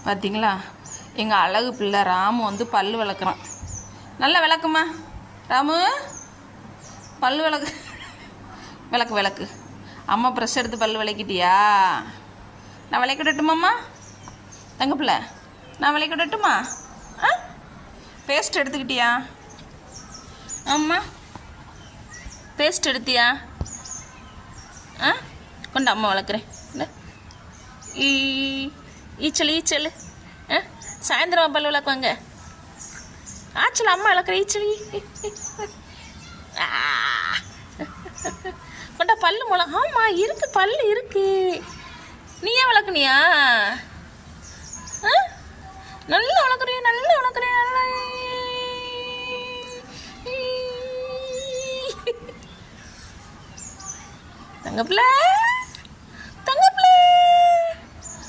பார்த்தீங்களா, எங்கள் அழகு பிள்ளை ராமு வந்து பல் விளக்குறான். நல்லா விளக்குமா ராமு, பல் விளக்கு. விளக்கு விளக்கு. அம்மா ப்ரெஷ் எடுத்து பல் விளக்கிட்டியா? நான் விளக்கிடட்டுமாம்மா? தங்க பிள்ளை, நான் விளக்கிடட்டுமா? பேஸ்ட் எடுத்துக்கிட்டியா? அம்மா பேஸ்ட் எடுத்தியா? கொண்டு அம்மா வளர்க்குறேன். ஈச்சல் ஈச்சல். சாயந்தரம் பல் விளக்குவாங்க. ஆச்சல் அம்மா வளர்க்குறேன். ஈச்சல் கொண்டா பல்லு முளம். ஆமாம் இருக்கு, பல்லு இருக்கு. நீ ஏன் வளர்க்குனியா? நல்லா வளர்க்குறியா? நல்லா வளர்க்குறியா? நல்லா தங்க பிள்ளை.